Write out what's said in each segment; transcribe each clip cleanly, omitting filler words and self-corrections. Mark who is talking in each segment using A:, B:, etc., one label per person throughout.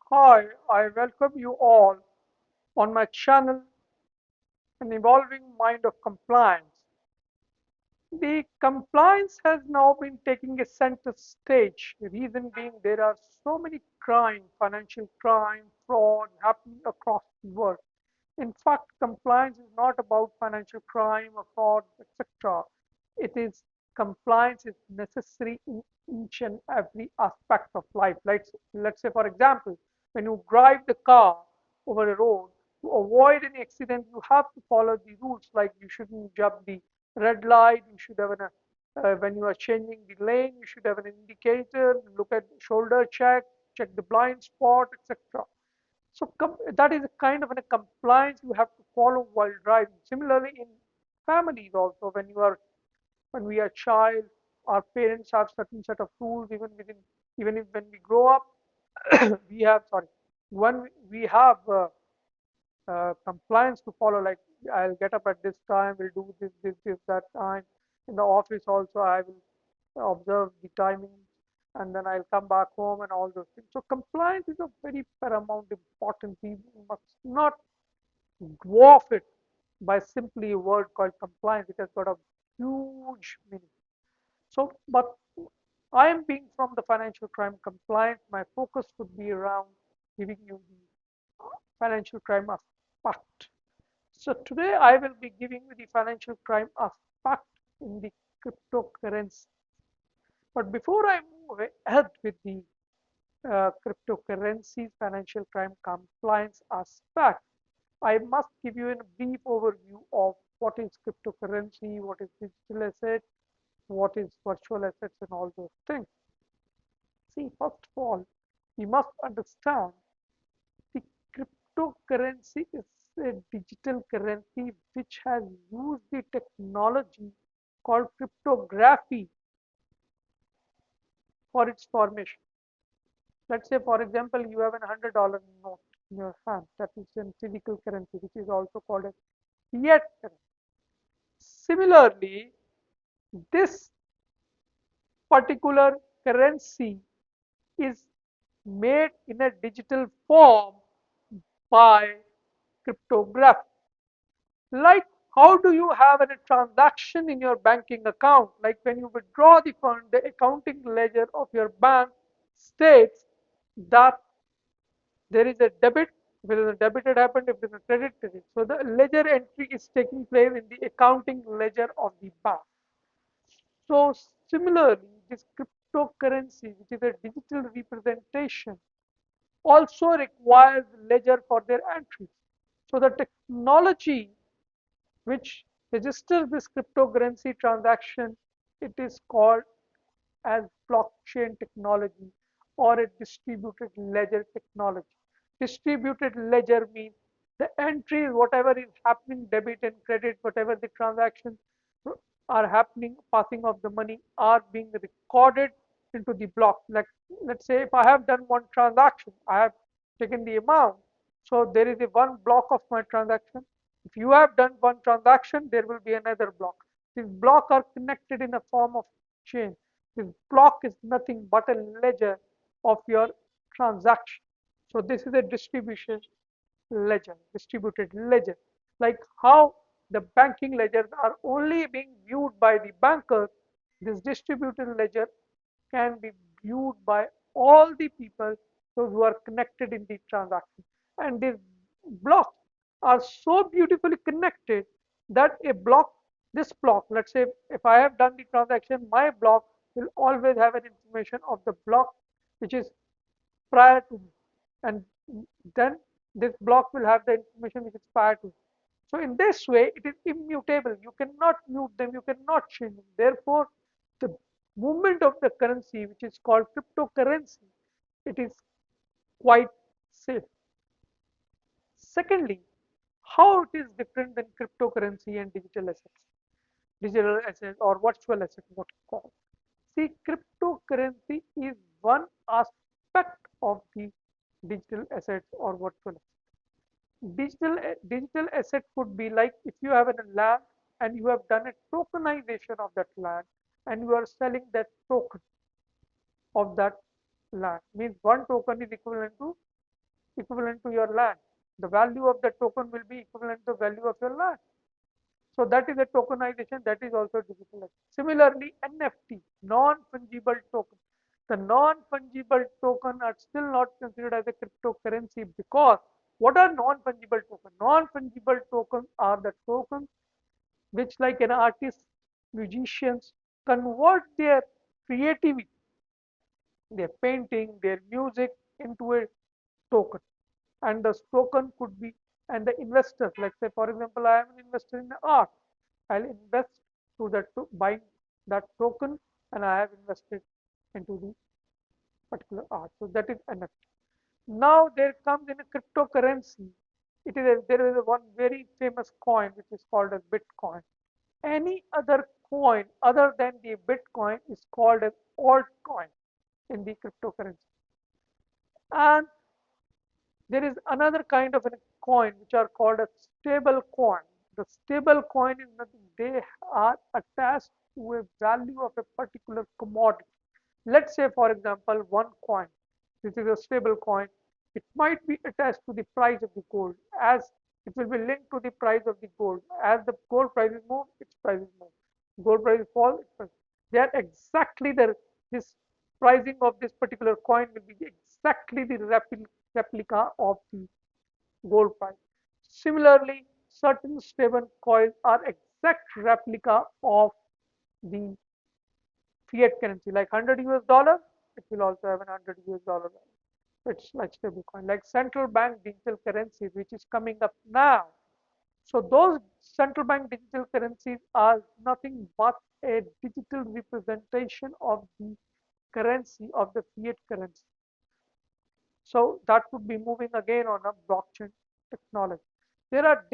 A: Hi, I welcome you all on my channel, An Evolving Mind of Compliance. The compliance has now been taking a center stage. The reason being there are so many crime, financial crime, fraud happening across the world. In fact, compliance is not about financial crime or fraud, etc. It is compliance is necessary in each and every aspect of life. Let's say, for example, when you drive the car over a road, to avoid any accident, you have to follow the rules. Like you shouldn't jump the red light. You should have when you are changing the lane, you should have an indicator. Look at the shoulder check the blind spot, etc. So that is a kind of a compliance you have to follow while driving. Similarly, in families also, when we are child, our parents have certain set of rules. Even if when we grow up, we have sorry, when we have compliance to follow. Like I'll get up at this time, we'll do this that time. In the office also, I will observe the timing, and then I'll come back home and all those things. So compliance is a very paramount important. We must not dwarf it by simply a word called compliance. It has got a huge meaning. So, but I am being from the financial crime compliance. My focus would be around giving you the financial crime aspect. So today I will be giving you the financial crime aspect in the cryptocurrency. But before I move ahead with the cryptocurrencies financial crime compliance aspect, I must give you a brief overview of what is cryptocurrency, what is digital asset, what is virtual assets, and all those things. See, first of all, we must understand the cryptocurrency is a digital currency which has used the technology called cryptography for its formation. Let's say, for example, you have a $100 note in your hand. That is a physical currency, which is also called a fiat currency. Similarly, this particular currency is made in a digital form by cryptography. Like, how do you have a transaction in your banking account? Like when you withdraw the fund, the accounting ledger of your bank states that there is a debit. If there is a debit, it happened. If there is a credit, it is. So the ledger entry is taking place in the accounting ledger of the bank. So similarly, this cryptocurrency, which is a digital representation, also requires ledger for their entries. So the technology which registers this cryptocurrency transaction, it is called as blockchain technology or a distributed ledger technology. Distributed ledger means the entries, whatever is happening, debit and credit, whatever the transactions are happening, passing of the money are being recorded into the block. Like let's say if I have done one transaction, I have taken the amount. So there is a one block of my transaction. If you have done one transaction, there will be another block. These blocks are connected in a form of chain. This block is nothing but a ledger of your transaction. So this is a distribution ledger, distributed ledger. Like how the banking ledgers are only being viewed by the bankers, this distributed ledger can be viewed by all the people those who are connected in the transaction. And these blocks are so beautifully connected that this block, let's say if I have done the transaction, my block will always have an information of the block which is prior to me. And then this block will have the information which is prior to. So in this way, it is immutable. You cannot mute them, you cannot change them. Therefore, the movement of the currency, which is called cryptocurrency, it is quite safe. Secondly, how it is different than cryptocurrency and digital assets or virtual assets, what you call. See, cryptocurrency is one aspect of the digital assets or virtual assets. Digital asset could be like if you have a land and you have done a tokenization of that land and you are selling that token of that land. Means one token is equivalent to equivalent to your land. The value of the token will be equivalent to the value of your land. So that is a tokenization, that is also digital. Similarly, NFT, non-fungible token. The non-fungible token are still not considered as a cryptocurrency because what are non-fungible tokens? Non-fungible tokens are the tokens which, like an artist, musicians, convert their creativity, their painting, their music into a token. And the token could be, and the investors, like say for example, I am an investor in art. I'll invest to that to buying that token, and I have invested into the particular art. So that is NFT. Now there comes in a cryptocurrency. There is a one very famous coin which is called as Bitcoin. Any other coin other than the Bitcoin is called as altcoin in the cryptocurrency. And there is another kind of a coin which are called a stable coin. The stable coin is nothing, they are attached to a value of a particular commodity. Let's say, for example, one coin, this is a stable coin, it might be attached to the price of the gold, as it will be linked to the price of the gold. As the gold prices move, its prices move. Gold prices fall, its prices. They are exactly this pricing of this particular coin will be exactly the replica of the gold price. Similarly, certain stable coins are exact replica of the fiat currency, like 100 US dollar, it will also have an 100 US dollar value. It's like stable coin, like central bank digital currencies, which is coming up now. So those central bank digital currencies are nothing but a digital representation of the currency of the fiat currency. So that would be moving again on a blockchain technology. There are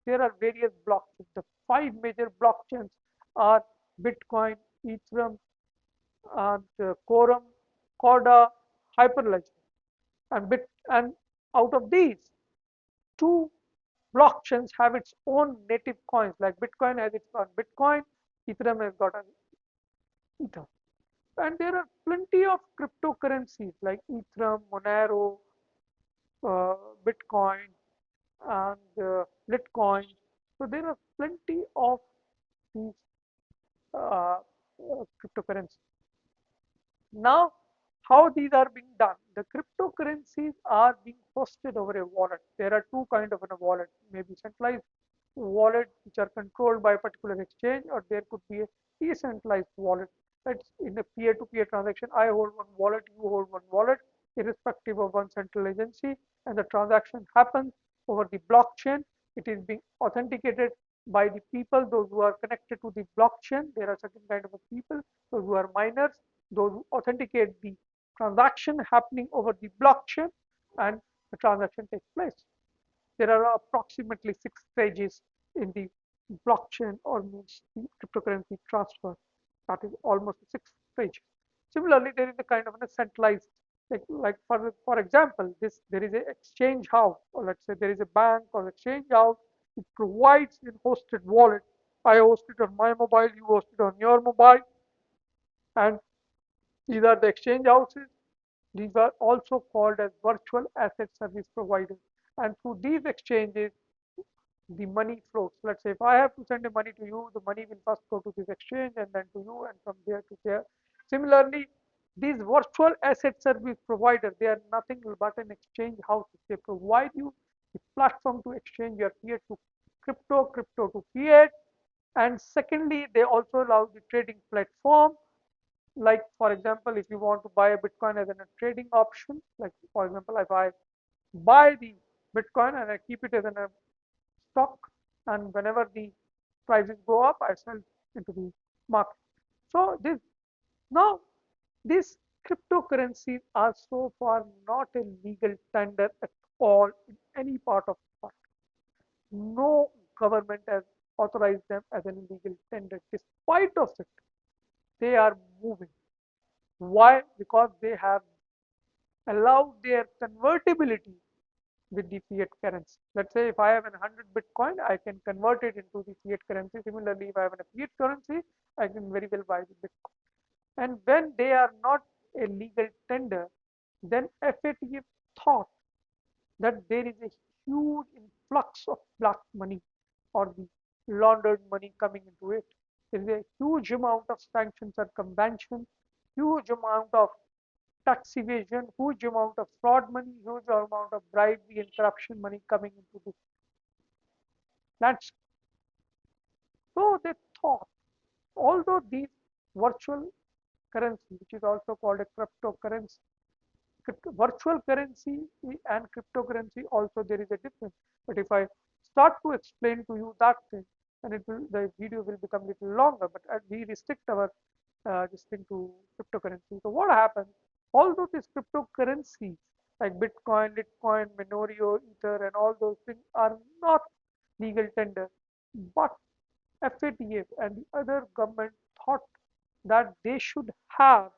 A: there are various blockchains. The five major blockchains are Bitcoin, Ethereum, and Quorum, Corda, Hyperledger, and out of these, two blockchains have its own native coins. Like Bitcoin has its own Bitcoin, Ethereum has got an Ether. And there are plenty of cryptocurrencies like Ethereum, Monero, Bitcoin, and Litecoin. So there are plenty of these cryptocurrencies. Now, how these are being done? The cryptocurrencies are being hosted over a wallet. There are two kind of a wallet, maybe centralized wallet which are controlled by a particular exchange, or there could be a decentralized wallet. That's in a peer-to-peer transaction. I hold one wallet, you hold one wallet, irrespective of one central agency, and the transaction happens over the blockchain. It is being authenticated by the people, those who are connected to the blockchain. There are certain kind of people, those who are miners, those who authenticate the transaction happening over the blockchain, and the transaction takes place. There are approximately 6 stages in the blockchain, or means the cryptocurrency transfer. That is almost 6 stages. Similarly, there is a kind of a centralized, like for example, this there is an exchange house, or let's say there is a bank or exchange house. It provides a hosted wallet. I host it on my mobile, you host it on your mobile, and these are the exchange houses. These are also called as virtual asset service providers. And through these exchanges, the money flows. Let's say if I have to send the money to you, the money will first go to this exchange and then to you, and from there to there. Similarly, these virtual asset service providers, they are nothing but an exchange house. They provide you the platform to exchange your fiat to crypto, crypto to fiat. And secondly, they also allow the trading platform. Like for example, if you want to buy a Bitcoin as a trading option, like for example, if I buy the Bitcoin and I keep it as a stock, and whenever the prices go up, I sell into the market. So now these cryptocurrencies are so far not a legal tender at all in any part of the world. No government has authorized them as an illegal tender. Despite of it, they are moving. Why? Because they have allowed their convertibility with the fiat currency. Let's say if I have a 100 Bitcoin, I can convert it into the fiat currency. Similarly, if I have a fiat currency, I can very well buy the Bitcoin. And when they are not a legal tender, then FATF thought that there is a huge influx of black money or the laundered money coming into it. There is a huge amount of sanctions and convention, huge amount of tax evasion, huge amount of fraud money, huge amount of bribery and corruption money coming into this landscape. So they thought, although these virtual currency, which is also called a cryptocurrency, virtual currency and cryptocurrency also there is a difference. But if I start to explain to you that thing, and the video will become a little longer. But we restrict our this thing to cryptocurrency. So what happens? Although these cryptocurrencies like Bitcoin, Litecoin, Monero, Ether, and all those things are not legal tender, but FATF and the other government thought that they should have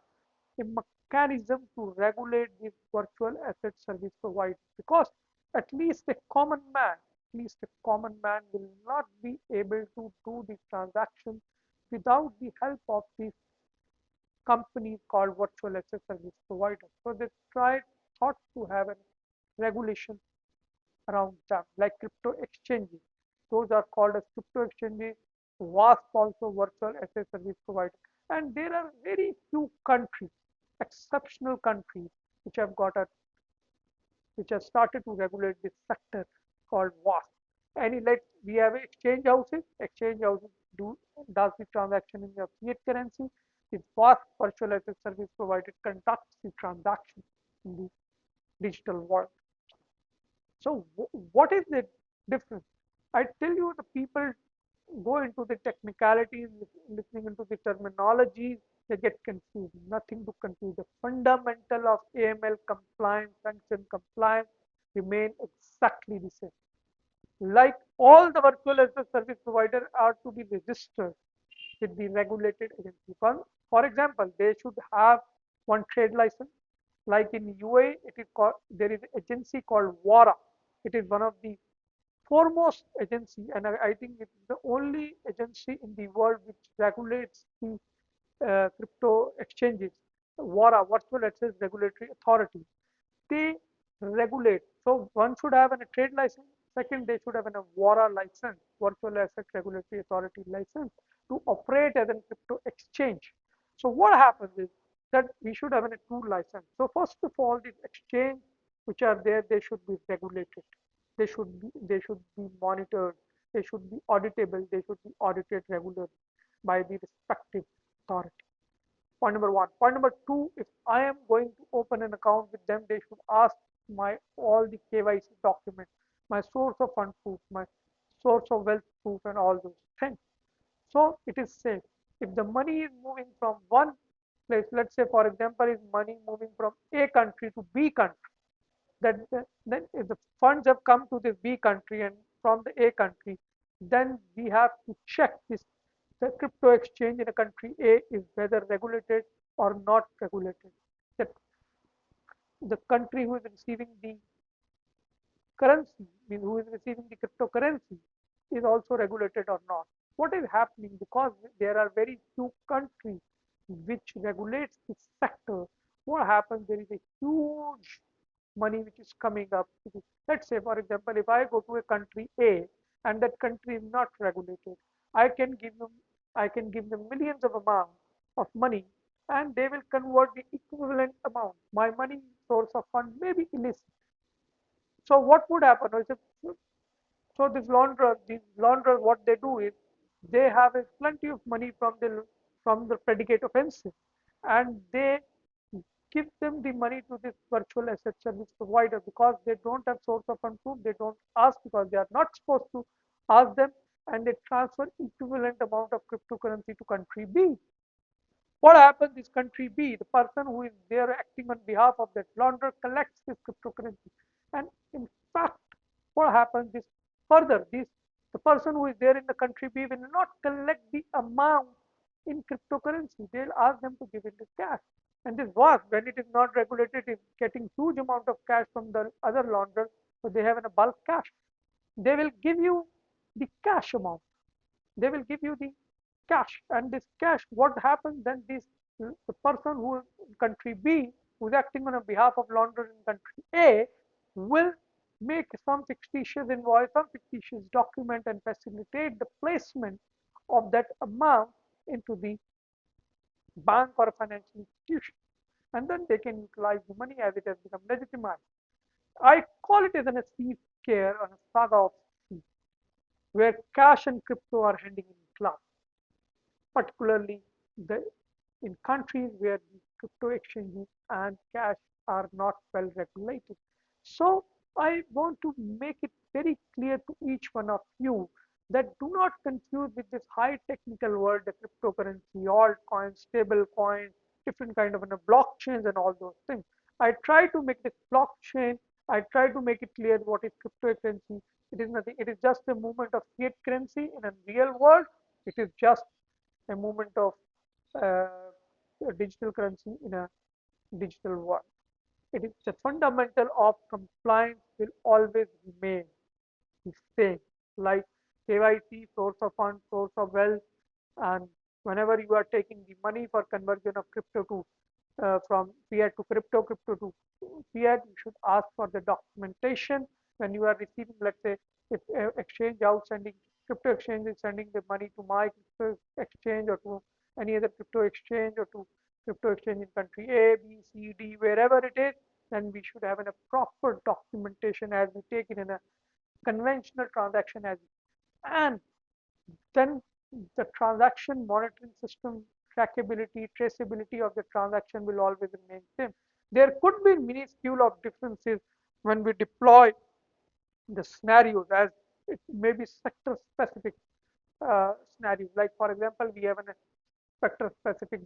A: a mechanism to regulate these virtual asset service providers, because at least a common man will not be able to do the transaction without the help of these companies called virtual asset service providers. So they thought to have a regulation around them, like crypto exchanges. Those are called as crypto exchanges. WASP also virtual asset service provider. And there are very few countries, exceptional countries, which have got a which have started to regulate this sector called WASP. Any like we have exchange houses. Exchange houses does the transaction in the fiat currency. The WASP virtual asset service provider conducts the transaction in the digital world. So what is the difference? I tell you, the people go into the technicalities, listening into the terminologies, they get confused. Nothing to confuse. The fundamental of AML compliance, sanction compliance remain exactly the same. Like all the virtual asset service providers are to be registered with the regulated agency. For example, they should have one trade license. Like in UAE, it is called there is an agency called WARA. It is one of the foremost agency, and I think it is the only agency in the world which regulates the crypto exchanges. WARA, Virtual Access Regulatory Authority. They regulate. So one should have a trade license. Second, they should have a WARA license, Virtual Asset Regulatory Authority license, to operate as a crypto exchange. So what happens is that we should have a two license. So first of all, these exchange which are there, they should be regulated. They should be monitored. They should be auditable. They should be audited regularly by the respective authority. Point number one. Point number two, if I am going to open an account with them, they should ask my all the KYC documents, my source of fund proof, my source of wealth proof, and all those things. So it is safe. If the money is moving from one place, let's say for example, is money moving from A country to B country, then if the funds have come to this B country and from the A country, then we have to check this the crypto exchange in a country A is whether regulated or not regulated. That the country who is receiving the currency, means who is receiving the cryptocurrency, is also regulated or not. What is happening, because there are very few countries which regulates this sector? What happens? There is a huge money which is coming up. Let's say, for example, if I go to a country A and that country is not regulated, I can give them I can give them millions of amount of money, and they will convert the equivalent amount. My money source of fund may be illicit. So what would happen is so these launderers, what they do is they have a plenty of money from the predicate offenses, and they give them the money to this virtual asset service provider because they don't have source of fund proof. They don't ask because they are not supposed to ask them, and they transfer equivalent amount of cryptocurrency to country B. What happens is country B, the person who is there acting on behalf of that launderer collects this cryptocurrency. And in fact, what happens is further, the person who is there in the country B will not collect the amount in cryptocurrency. They'll ask them to give it in cash. And this work, when it is not regulated, is getting huge amount of cash from the other launderer, so they have a bulk cash. They will give you the cash amount. They will give you the cash, and this cash, what happens then, this the person who is in country B, who is acting on behalf of launderer in country A, will make some fictitious invoice, some fictitious document and facilitate the placement of that amount into the bank or a financial institution. And then they can utilize the money as it has become legitimized. I call it as an sea scare or a saga of sea, where cash and crypto are handing in glove, particularly the, in countries where the crypto exchanges and cash are not well regulated. So I want to make it very clear to each one of you that do not confuse with this high technical word, the cryptocurrency, altcoins, stable coins, different kind of blockchains and all those things. I try to make the blockchain, I try to make it clear what is cryptocurrency. It is nothing, it is just a movement of fiat currency in a real world. It is just a movement of uh, a digital currency in a digital world. It is the fundamental of compliance will always remain the same, like KYC, source of funds, source of wealth, and whenever you are taking the money for conversion of crypto to from fiat to crypto, crypto to fiat, you should ask for the documentation when you are receiving, let's say, if exchange outsending, crypto exchange is sending the money to my crypto exchange or to any other crypto exchange or to crypto exchange in country A, B, C, D, wherever it is, then we should have a proper documentation as we take it in a conventional transaction as and then the transaction monitoring system trackability, traceability of the transaction will always remain same. There could be minuscule of differences when we deploy the scenarios as it may be sector specific scenarios. Like for example, we have a sector specific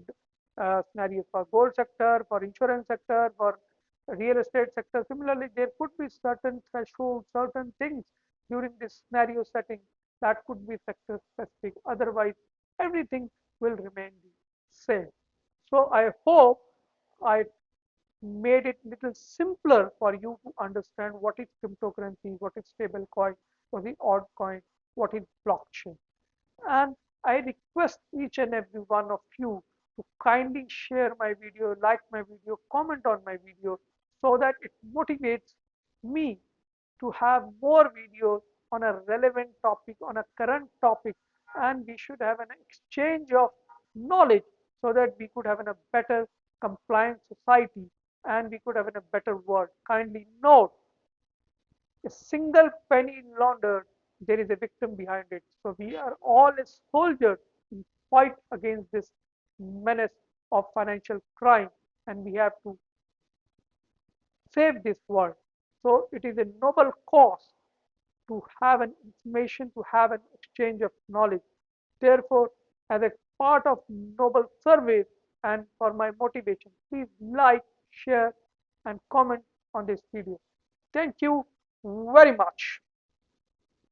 A: scenarios for gold sector, for insurance sector, for real estate sector. Similarly, there could be certain thresholds, certain things during this scenario setting that could be sector specific. Otherwise, everything will remain the same. So I hope I made it little simpler for you to understand what is cryptocurrency, what is stable coin, what is odd coin, what is blockchain. And I request each and every one of you to kindly share my video, like my video, comment on my video so that it motivates me to have more videos on a relevant topic, on a current topic, and we should have an exchange of knowledge so that we could have a better compliant society and we could have a better world. Kindly note, a single penny laundered, there is a victim behind it. So we are all as soldiers in fight against this menace of financial crime, and we have to save this world. So it is a noble cause to have an information, to have an exchange of knowledge. Therefore, as a part of noble service and for my motivation, please like, share, and comment on this video. Thank you very much.